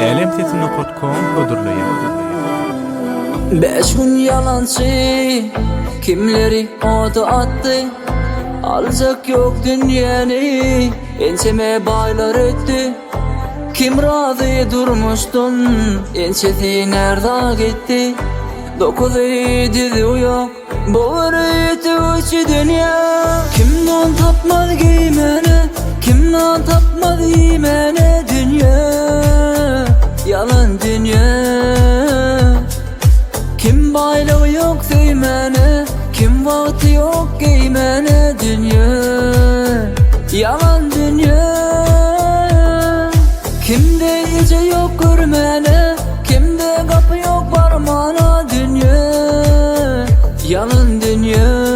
Alemtetini.com kodurlayan. 5 gün yalancı, kimleri oda attı. Alacak yok dünyani, ençeme baylar etti. Kim razı durmuştun, ençesi nerede gitti? 9 dizi yok, boğarıydı uçu dünya. Kimden tapmadı giymene, kimden tapmadı giymene dünya. Yalan dünya. Kim baylığı yok sevmene, kim vakti yok giymene dünya. Yalan dünya. Kimde iyice yok görmene, kimde kapı yok parmağına dünya. Yalan dünya.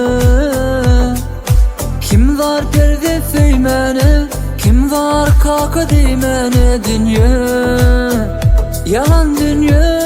Kim var perde sevmene, kim var kaka değmene dünya. Yalan dünya.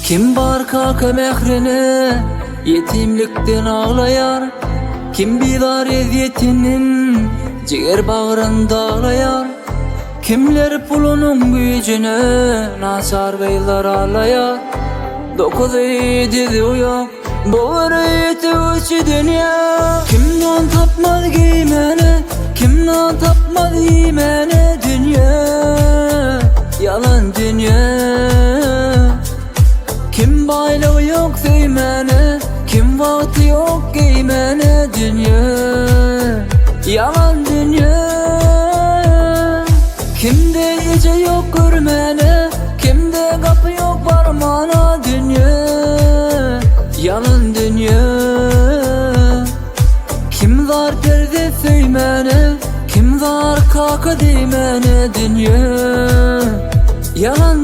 Kim barka mehrini yetimlikten ağlayar, kim bilar eziyetinin ciğer bağrında ağlayar. Kimler pulunun gücüne nasar beyler ağlayar. 9 dizi yok, boğarıydı uçu dünya. Kimden tapmadı giymene, kimden tapmadı giymene dünya. Yalan dünya. Kim baylığı yok sevmene, kim vakti yok giymene dünya. Yalan dünya. Kimde iyice yok görmene, kimde kapı yok parmağına dünya. Yalan dünya. Kim var perde sevmene, kim var kaka değmene dünya. Yalan